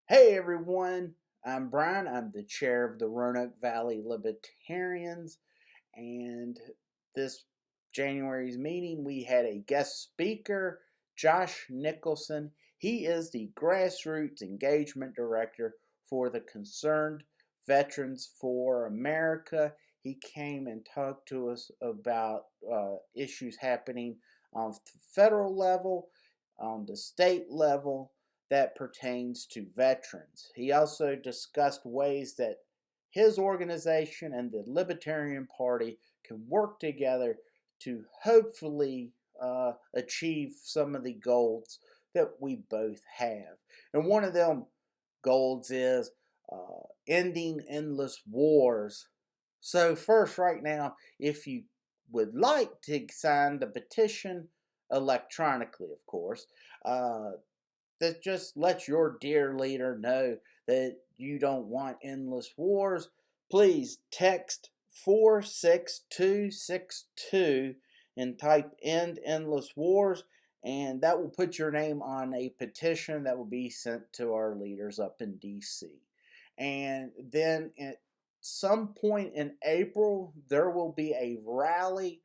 Hey everyone, I'm Brian. I'm the chair of the Roanoke Valley Libertarians, and this January's meeting we had a guest speaker, Josh Nicholson. He is the Grassroots Engagement Director for the Concerned Veterans for America. He came and talked to us about issues happening on the federal level, on the state level, that pertains to veterans. He also discussed ways that his organization and the Libertarian Party can work together to hopefully achieve some of the goals that we both have. And one of them goals is ending endless wars. So first, right now, if you would like to sign the petition electronically, of course, that just lets your dear leader know that you don't want endless wars, please text 46262 and type end endless wars, and that will put your name on a petition that will be sent to our leaders up in DC. And then at some point in April, there will be a rally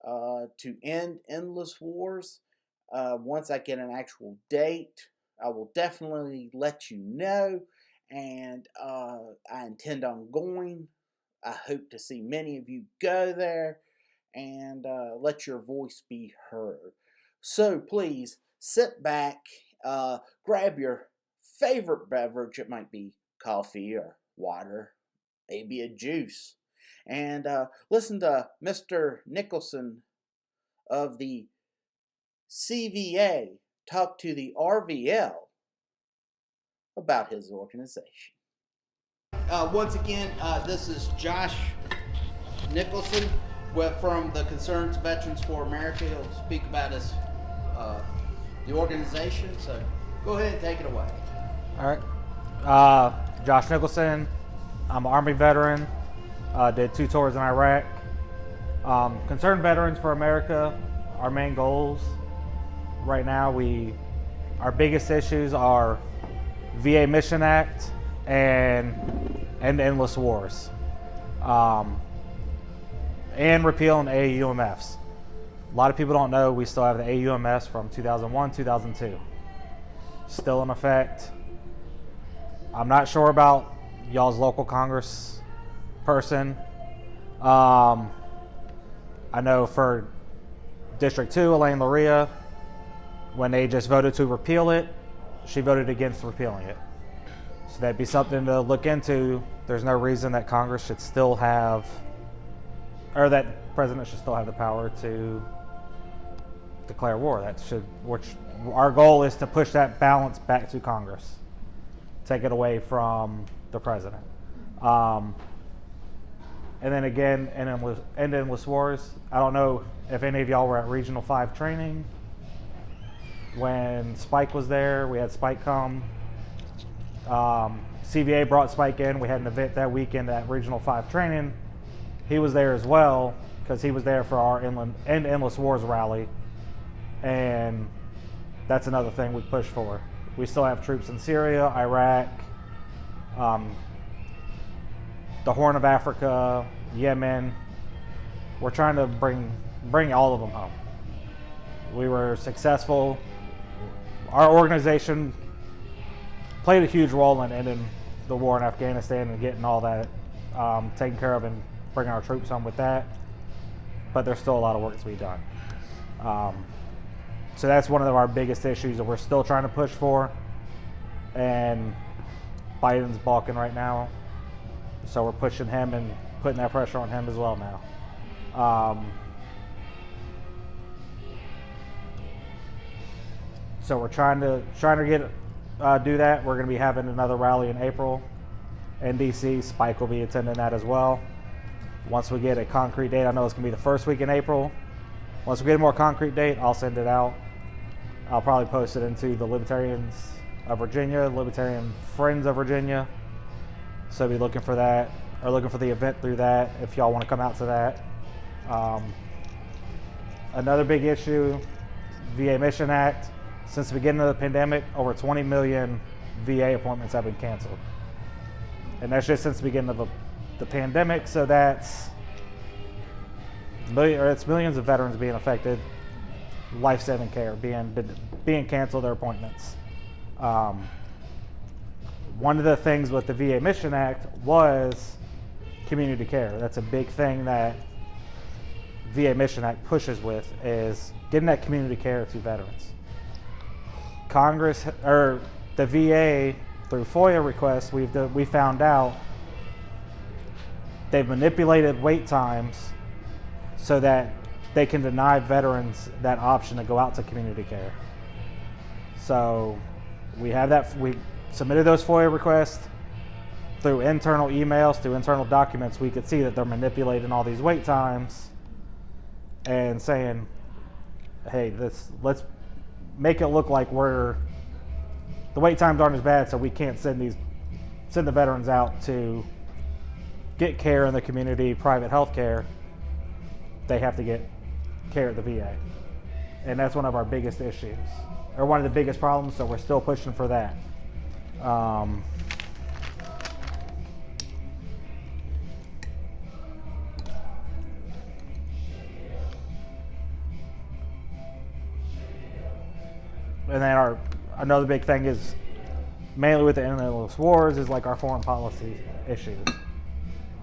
to end endless wars. Once I get an actual date, I will definitely let you know, and I intend on going. I hope to see many of you go there and let your voice be heard. So please sit back, grab your favorite beverage. It might be coffee or water, maybe a juice, and listen to Mr. Nicholson of the CVA talk to the RVL about his organization. Once again, this is Josh Nicholson from the Concerned Veterans for America. He'll speak about the organization, so go ahead and take it away. All right. Josh Nicholson. I'm an Army veteran. Did 2 tours in Iraq. Concerned Veterans for America, our main goals right now, our biggest issues are VA Mission Act and endless wars, and repealing AUMFs. A lot of people don't know we still have the AUMFs from 2001, 2002, still in effect. I'm not sure about y'all's local Congress person. I know for District 2, Elaine Luria, when they just voted to repeal it, she voted against repealing it. So that'd be something to look into. There's no reason that Congress should still have, or that President should still have the power to declare war. Which our goal is to push that balance back to Congress. Take it away from the President. And then again, endless wars. I don't know if any of y'all were at Regional 5 training. When Spike was there, we had Spike come. CVA brought Spike in. We had an event that weekend at Regional 5 training. He was there as well because he was there for our Endless Wars rally. And that's another thing we push for. We still have troops in Syria, Iraq, the Horn of Africa, Yemen. We're trying to bring all of them home. We were successful. Our organization played a huge role in ending the war in Afghanistan and getting all that taken care of and bringing our troops home with that. But there's still a lot of work to be done. So that's one of our biggest issues that we're still trying to push for. And Biden's balking right now. So we're pushing him and putting that pressure on him as well now. So we're trying to do that. We're going to be having another rally in April in DC. Spike will be attending that as well. Once we get a concrete date, I know it's going to be the first week in April. Once we get a more concrete date, I'll send it out. I'll probably post it into the Libertarians of Virginia, Libertarian Friends of Virginia. So be looking for that, or looking for the event through that if y'all want to come out to that. Another big issue, VA Mission Act. Since the beginning of the pandemic, over 20 million VA appointments have been canceled. And that's just since the beginning of the pandemic, so it's millions of veterans being affected, life-saving care being canceled their appointments. One of the things with the VA Mission Act was community care. That's a big thing that VA Mission Act pushes with, is getting that community care to veterans. Congress, or the VA, through FOIA requests, we found out they've manipulated wait times so that they can deny veterans that option to go out to community care. So we submitted those FOIA requests through internal emails, through internal documents. We could see that they're manipulating all these wait times and saying, hey, let's make it look like the wait times aren't as bad, so we can't send the veterans out to get care in the community, private health care. They have to get care at the VA. And that's one of our biggest issues, or one of the biggest problems, so we're still pushing for that. And then another big thing is, mainly with the endless wars, is like our foreign policy issues.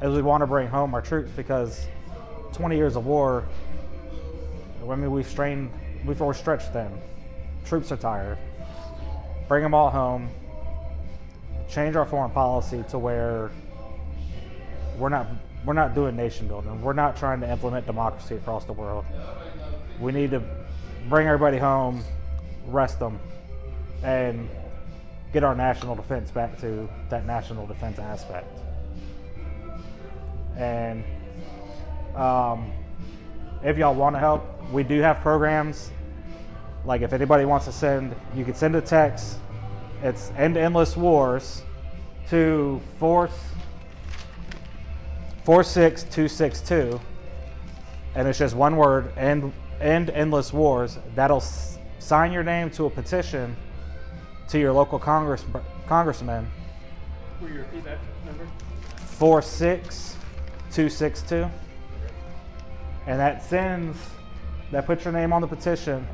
As we want to bring home our troops, because 20 years of war, I mean, we've overstretched them. Troops are tired. Bring them all home. Change our foreign policy to where we're not doing nation building. We're not trying to implement democracy across the world. We need to bring everybody home, rest them, and get our national defense back to that national defense aspect. And if y'all want to help, we do have programs. Like, if anybody wants to send, you can send a text. It's End Endless Wars to 46262, and it's just one word, End Endless Wars. That'll sign your name to a petition to your local congressman. Will you repeat that number? 46262, and that puts your name on the petition.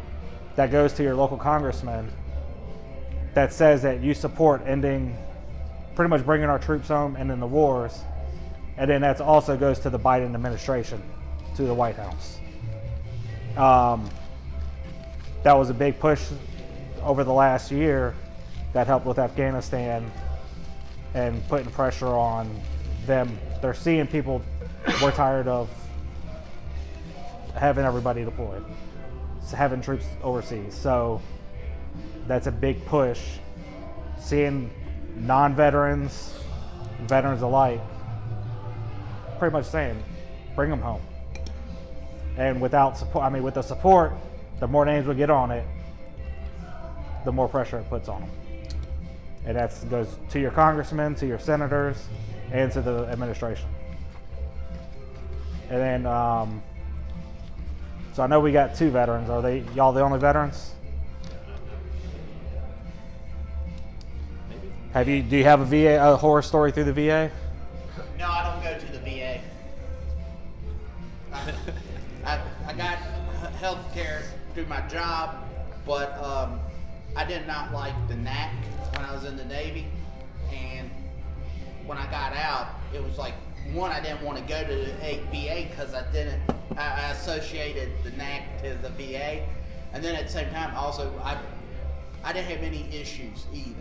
That goes to your local congressman. That says that you support pretty much bringing our troops home, ending the wars, and then that also goes to the Biden administration, to the White House. That was a big push over the last year that helped with Afghanistan and putting pressure on them. They're seeing people, we're tired of having everybody deployed, having troops overseas. So that's a big push. Seeing non-veterans, veterans alike, pretty much saying, bring them home. And without support, with the support, the more names we get on it, the more pressure it puts on them. And that goes to your congressmen, to your senators, and to the administration. And then, so I know we got 2 veterans. Are y'all the only veterans? Maybe. Do you have a horror story through the VA? No, I don't go to the VA. I got health care through my job, but I did not like the NAC when I was in the Navy. And when I got out, it was like, one, I didn't want to go to the VA because I associated the NAC to the VA. And then at the same time, also, I didn't have any issues either.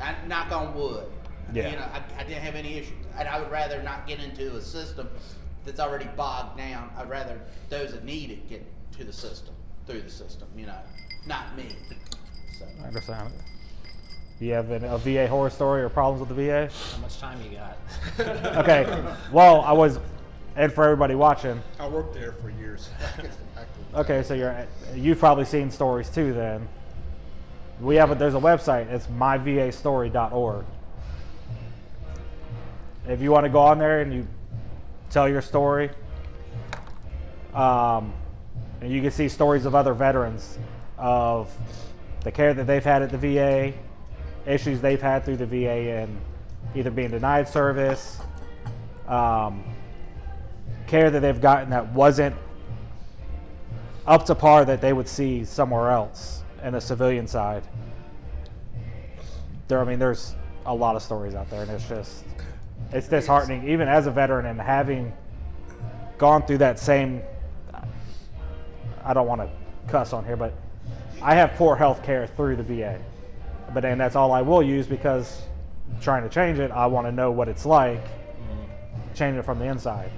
I knock on wood. Yeah. I didn't have any issues. And I would rather not get into a system that's already bogged down. I'd rather those that need it get to the system, through the system, not me. So. I understand. Do you have a VA horror story or problems with the VA? How much time you got? Okay. Well, and for everybody watching. I worked there for years. Okay, so you've probably seen stories too then. There's a website, it's myvastory.org. If you want to go on there and you tell your story, and you can see stories of other veterans, of the care that they've had at the VA, issues they've had through the VA and either being denied service, care that they've gotten that wasn't up to par that they would see somewhere else in the civilian side. There's a lot of stories out there, and it's disheartening, even as a veteran and having gone through that same, I don't want to cuss on here, but I have poor health care through the VA. But then that's all I will use, because trying to change it, I want to know what it's like, change it from the inside.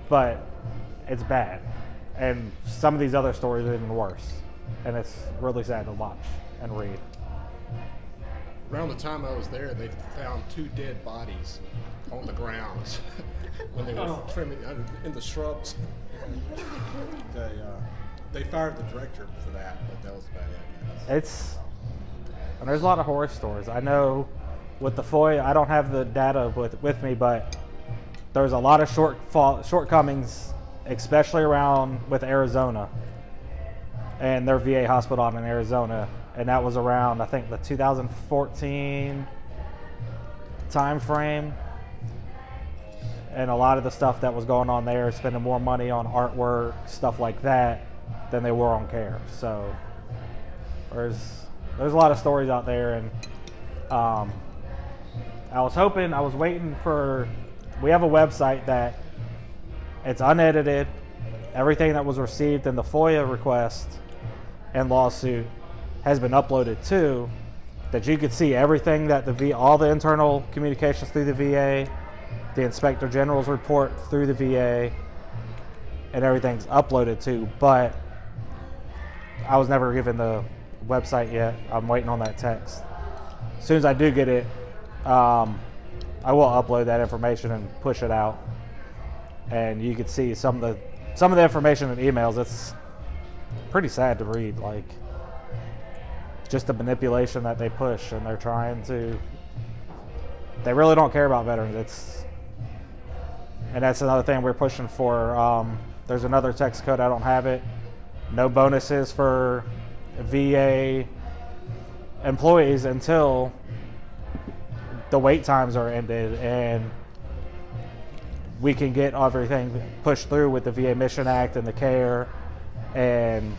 But it's bad. And some of these other stories are even worse. And it's really sad to watch and read. Around the time I was there, they found 2 dead bodies on the grounds when they were trimming in the shrubs. They fired the director for that, but that was bad. And there's a lot of horror stories. I know with the FOIA, I don't have the data with me, but there's a lot of shortcomings, especially around with Arizona and their VA hospital out in Arizona. And that was around, I think, the 2014 time frame. And a lot of the stuff that was going on there, spending more money on artwork, stuff like that, than they were on care. So there's a lot of stories out there. And I was waiting for, we have a website that it's unedited. Everything that was received in the FOIA request and lawsuit has been uploaded to, that you could see everything that all the internal communications through the VA, the Inspector General's report through the VA, and everything's uploaded to. But I was never given the website yet. I'm waiting on that text. As soon as I do get it, I will upload that information and push it out. And you can see some of the information in emails. It's pretty sad to read, like just the manipulation that they push, and they're trying to. They really don't care about veterans. And that's another thing we're pushing for. There's another text code. I don't have it. No bonuses for VA employees until the wait times are ended and we can get everything pushed through with the VA Mission Act and the CARE and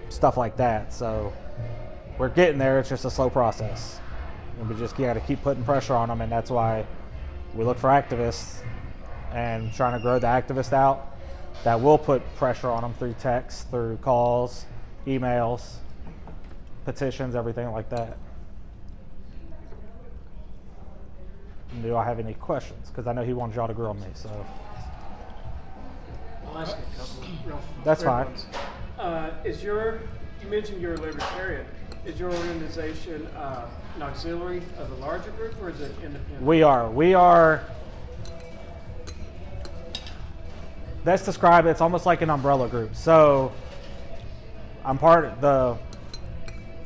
stuff like that. So we're getting there. It's just a slow process. And we just got to keep putting pressure on them, and that's why we look for activists and trying to grow the activists out that will put pressure on them through text, through calls, emails, petitions, everything like that. Do I have any questions? Because I know he wanted y'all to grill me, so. I'll ask you a couple real That's quick fine. ones. You mentioned you're a Libertarian. Is your organization an auxiliary of the larger group, or is it independent? We are, let's describe it, it's almost like an umbrella group. So I'm part of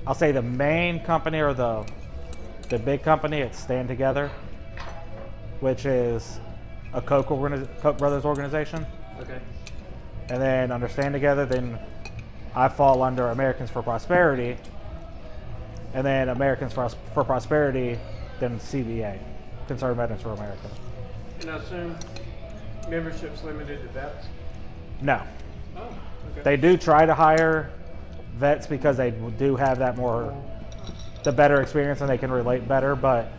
I'll say the main company, or the big company, it's Stand Together, which is a Koch brothers organization. Okay. And then under Stand Together, then I fall under Americans for Prosperity. And then Americans for Prosperity, then CVA, Conservative Veterans for America. And I assume membership's limited to vets? No. Oh, okay. They do try to hire vets because they do have the better experience and they can relate better. But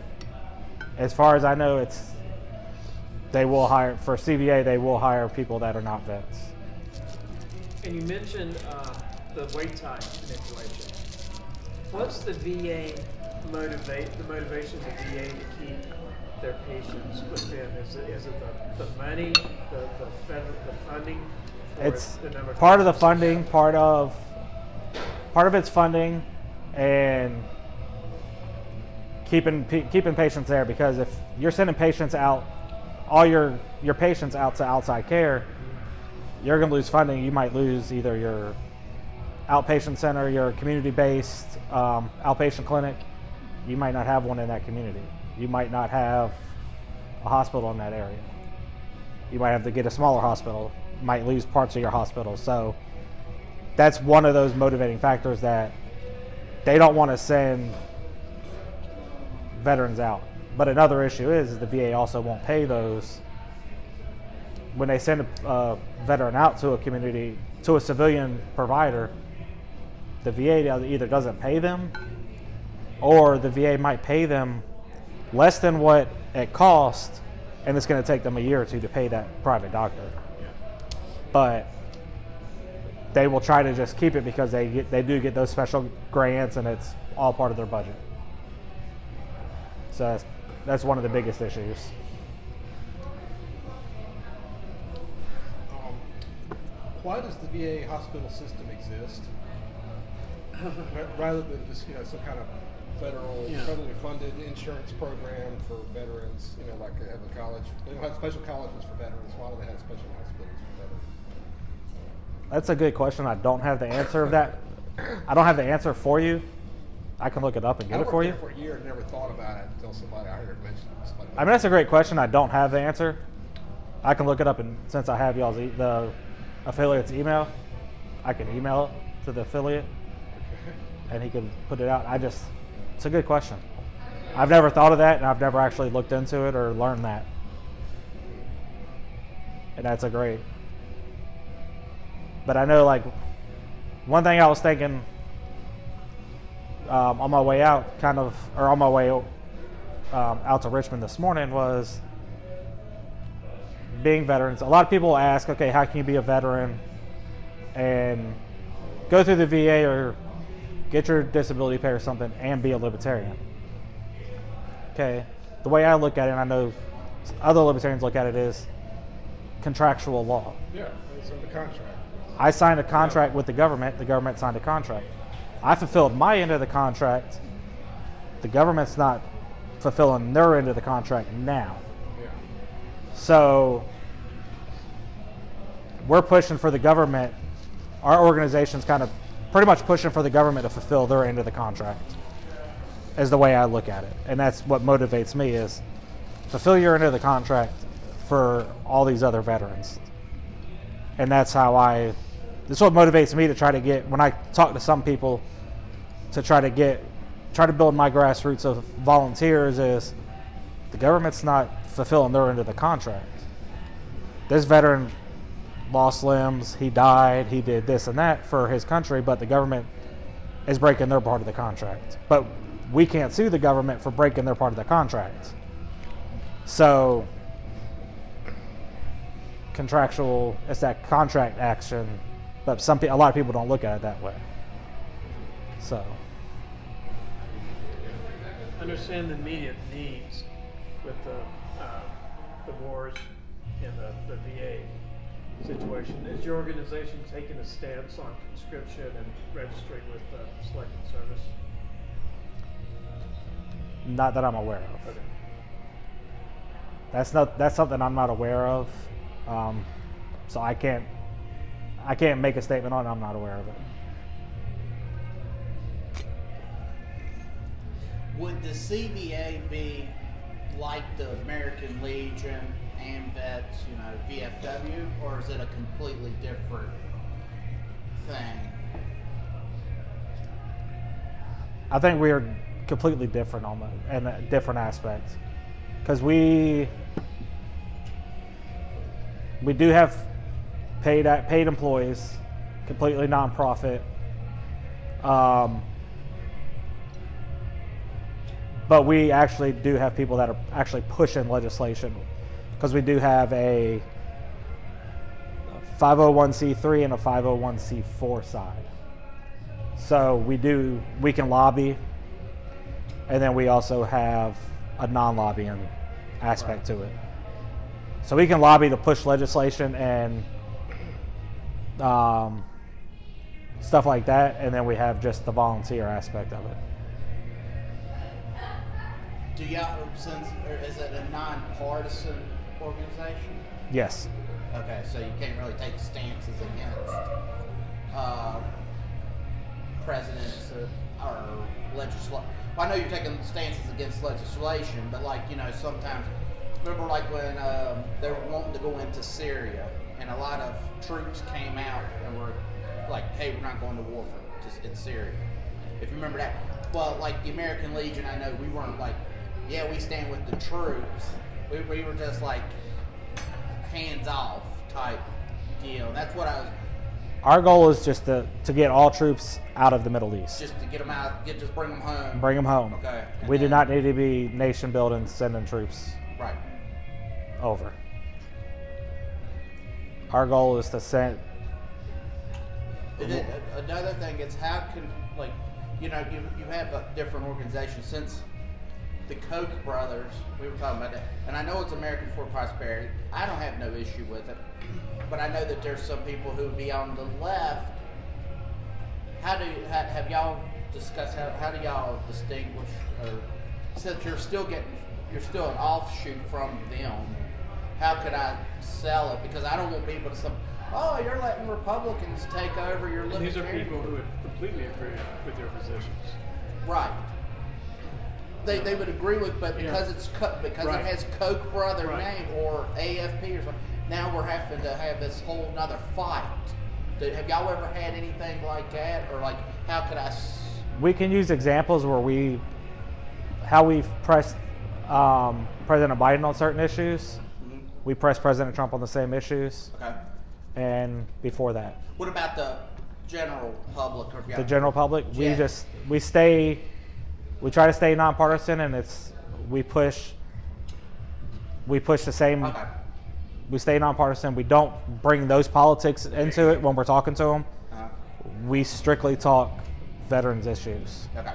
as far as I know, they will hire, for CVA, they will hire people that are not vets. And you mentioned the wait time manipulation. What's the VA motivation of the VA to keep their patients with them? Is it the money, the funding? It's the number part of the funding, part of it's funding, and keeping patients there, because if you're sending patients out, all your patients out to outside care, you're going to lose funding. You might lose either your outpatient center, your community-based outpatient clinic. You might not have one in that community. You might not have a hospital in that area. You might have to get a smaller hospital. You might lose parts of your hospital. So that's one of those motivating factors that they don't want to send veterans out. But another issue is the VA also won't pay those. When they send a veteran out to a community, to a civilian provider, the VA either doesn't pay them, or the VA might pay them less than what it costs, and it's going to take them a year or two to pay that private doctor. But they will try to just keep it because they do get those special grants, and it's all part of their budget. So that's one of the biggest issues. Why does the VA hospital system exist? Rather than just, some kind of federally funded insurance program for veterans, like they have a college. They don't have special colleges for veterans. Why do they have special hospitals for veterans? That's a good question. I don't have the answer of that. I don't have the answer for you. I can look it up and get it for you. I worked there for a year and never thought about it until I heard it mentioned. I mean, that's a great question. I don't have the answer. I can look it up, and since I have y'all's the affiliate's email, I can email it to the affiliate, and he can put it out. It's a good question. I've never thought of that, and I've never actually looked into it or learned that. And that's a great. But I know, one thing I was thinking on my way out, on my way out to Richmond this morning, was being veterans. A lot of people ask, okay, how can you be a veteran and go through the VA or get your disability pay or something and be a libertarian? Okay, the way I look at it, and I know other libertarians look at it, is contractual law. Yeah, it's in the contract. I signed a contract with the government signed a contract. I fulfilled my end of the contract. The government's not fulfilling their end of the contract now. Yeah. So we're pushing for the government, our organization's kind of pretty much pushing for the government to fulfill their end of the contract, is the way I look at it. And that's what motivates me, is fulfill your end of the contract for all these other veterans. And that's what motivates me to try to get, when I talk to some people, to try to build my grassroots of volunteers, is the government's not fulfilling their end of the contract. This veteran lost limbs, he died, he did this and that for his country, but the government is breaking their part of the contract. But we can't sue the government for breaking their part of the contract. So contractual, it's that contract action, but a lot of people don't look at it that way. So understand the immediate needs with the wars and the VA situation. Is your organization taking a stance on conscription and registering with Selected Service? Not that I'm aware of. Okay. That's something I'm not aware of. So I can't make a statement on it. I'm not aware of it. Would the CVA be like the American Legion, AMVETS, VFW, or is it a completely different thing? I think we are completely different in a different aspect, because we do have paid employees, completely nonprofit, but we actually do have people that are actually pushing legislation, because we do have a 501c3 and a 501c4 side. So we can lobby, and then we also have a non-lobbying aspect to it. So we can lobby to push legislation and stuff like that, and then we have just the volunteer aspect of it. Do y'all, is it a nonpartisan organization? Yes. Okay, so you can't really take stances against presidents or legislation. Well, I know you're taking stances against legislation, but sometimes, remember when they were wanting to go into Syria, and a lot of troops came out and were like, hey, we're not going to war in Syria. If you remember that. Well, like the American Legion, I know we weren't like, yeah, we stand with the troops. We were just like hands off type deal. That's what I was. Our goal is just to get all troops out of the Middle East. Just to get them out, just bring them home. Bring them home. Okay. We do not need to be nation building, sending troops Right. over. Our goal is to send. And then another thing is how can, like, you know, you have a different organizations since the Koch brothers, we were talking about that, and I know it's American for Prosperity. I don't have no issue with it, but I know that there's some people who would be on the left. Have y'all discussed how do y'all distinguish, or since you're still an offshoot from them, how could I sell it? Because I don't want people to say, oh, you're letting Republicans take over your And these are libertarian. people who would completely agree with your positions. Right. They would agree with, but because because Right. it has Koch brother Right. name or AFP or something, now we're having to have this whole nother fight. Have y'all ever had anything like that, or like how could I? We can use examples where how we've pressed President Biden on certain issues. Mhm. We pressed President Trump on the same issues, Okay. and before that, What about the general public? Or the general public, Yeah. we try to stay nonpartisan, and we push the same. Okay. We stay nonpartisan. We don't bring those politics into it when we're talking to them. Uh-huh. We strictly talk veterans issues. Okay.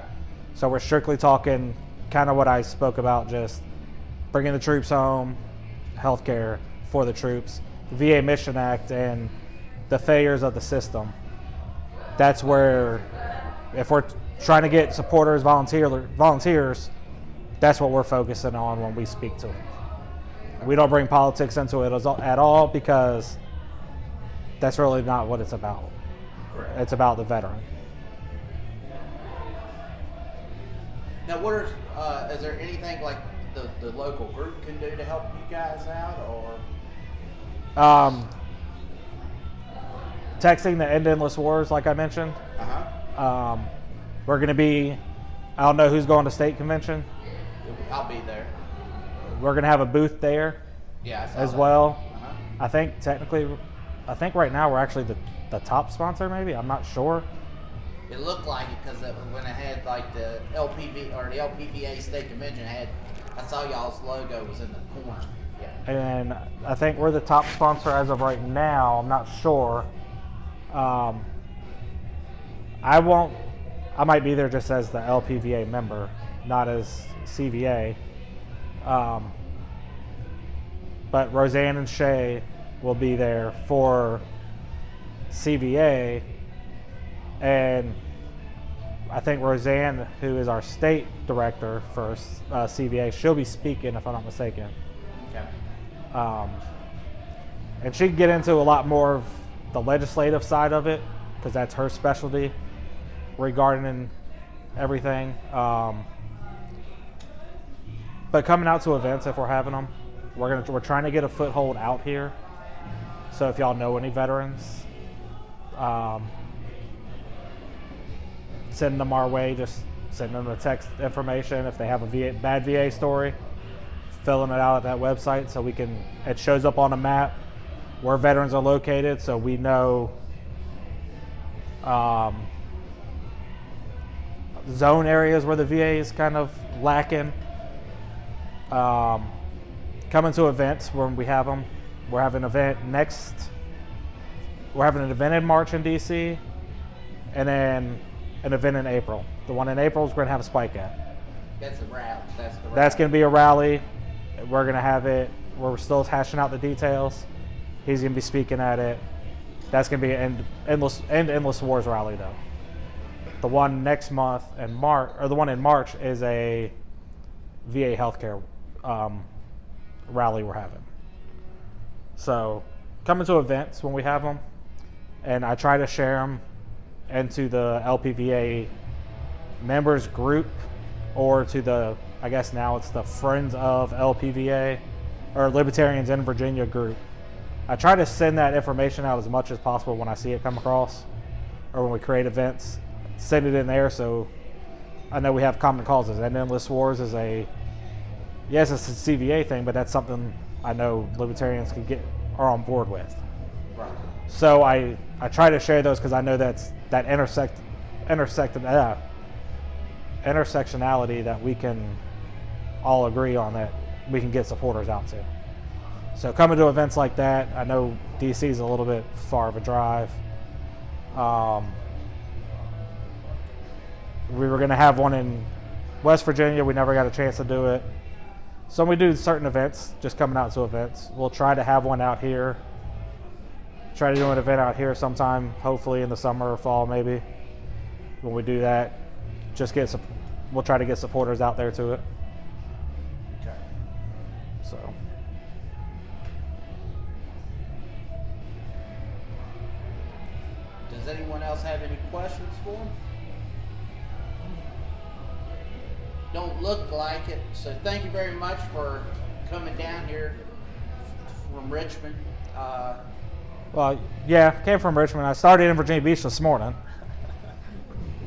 So we're strictly talking kind of what I spoke about, just bringing the troops home, healthcare for the troops, the VA Mission Act, and the failures of the system. That's where, if we're trying to get supporters, volunteers, that's what we're focusing on when we speak to them. We don't bring politics into it at all, because that's really not what it's about. Correct. It's about the veteran. Now, is there anything like the local group can do to help you guys out, or? Texting the End Endless Wars, like I mentioned. Uh-huh. We're going to be, I don't know who's going to state convention. I'll be there. We're going to have a booth there Yeah, I saw as that. well. Uh-huh. I think right now we're actually the top sponsor, maybe. I'm not sure. It looked like it because when it had like the LPV or the LPVA state convention I saw y'all's logo was in the corner. Yeah. And I think we're the top sponsor as of right now. I'm not sure. I might be there just as the LPVA member, not as CVA. But Roseanne and Shay will be there for CVA, and I think Roseanne, who is our state director for CVA, she'll be speaking, if I'm not mistaken. Okay. And she can get into a lot more of the legislative side of it, because that's her specialty regarding everything. But coming out to events, if we're having them, we're trying to get a foothold out here. So if y'all know any veterans, send them our way. Just send them the text information. If they have a bad VA story, filling it out at that website so it shows up on a map where veterans are located, so we know zone areas where the VA is kind of lacking. Coming to events when we have them. We're having an event in March in DC, and then an event in April. The one in April is we're going to have a spike at. That's the rally. That's going to be a rally. We're going to have it. We're still hashing out the details. He's going to be speaking at it. That's going to be an Endless Wars rally, though. The one next month in March, or the one in March, is a VA healthcare rally we're having. So, coming to events when we have them, and I try to share them into the LPVA members group, or to I guess now it's the Friends of LPVA, or Libertarians in Virginia group. I try to send that information out as much as possible when I see it come across, or when we create events. send it in there so I know we have common causes. And Endless Wars is yes, it's a CVA thing, but that's something I know Libertarians are on board with. Right. So I try to share those because I know that intersectionality that we can all agree on, that we can get supporters out to. So coming to events like that, I know DC is a little bit far of a drive. We were going to have one in West Virginia. We never got a chance to do it. So we do certain events, just coming out to events. We'll try to have one out here. Try to do an event out here sometime, hopefully in the summer or fall maybe. When we do that, we'll try to get supporters out there to it. Okay. So. Does anyone else have any questions for him? Don't look like it. So thank you very much for coming down here from Richmond. Well, yeah, came from Richmond. I started in Virginia Beach this morning.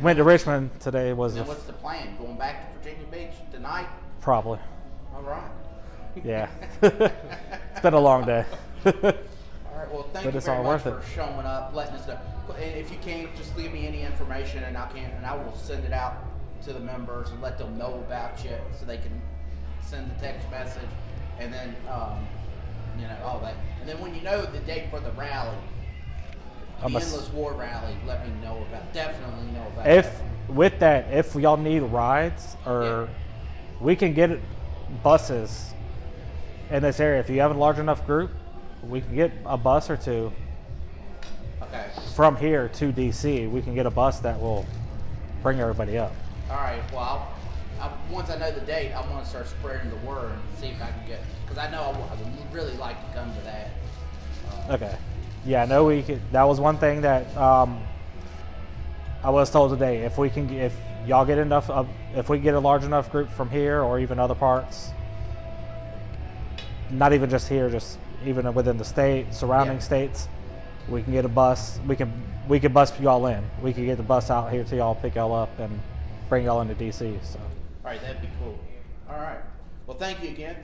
Went to Richmond today. What's the plan? Going back to Virginia Beach tonight? Probably. All right. Yeah. It's been a long day. All right. Well, thank you very much for it. showing up, letting us know. And if you can't, just leave me any information, and I will send it out to the members and let them know about you, so they can send the text message, and then all that. And then when you know the date for the rally, the Endless War rally, let me know about. Definitely know about. If y'all need rides, or we can get buses in this area. If you have a large enough group, we can get a bus or two. Okay. From here to DC, we can get a bus that will bring everybody up. All right. Well, once I know the date, I want to start spreading the word and see if I can get, because I know I would really like to come to that. Okay. Yeah, I know that was one thing that I was told today. If we get a large enough group from here or even other parts, not even just here, just even within the state, surrounding states, we can get a bus. We can bus y'all in. We can get the bus out here to y'all, pick y'all up, and bring y'all into DC. So. All right, that'd be cool. All right. Well, thank you again.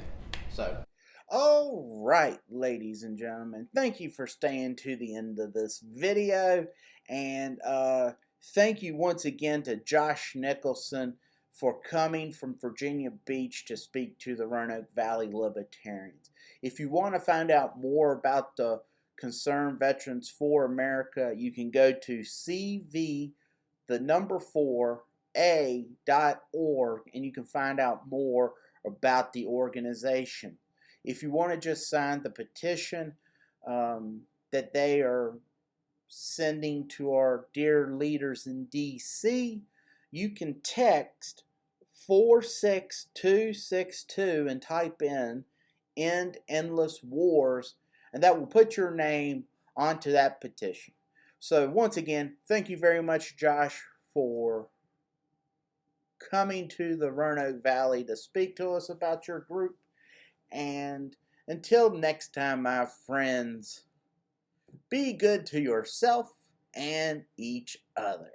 All right, ladies and gentlemen, thank you for staying to the end of this video, and thank you once again to Josh Nicholson for coming from Virginia Beach to speak to the Roanoke Valley Libertarians. If you want to find out more about the Concerned Veterans for America, you can go to cv4a.org, and you can find out more about the organization. If you want to just sign the petition that they are sending to our dear leaders in DC, you can text 46262 and type in "End Endless Wars," and that will put your name onto that petition. So once again, thank you very much, Josh, for coming to the Roanoke Valley to speak to us about your group. And until next time, my friends, be good to yourself and each other.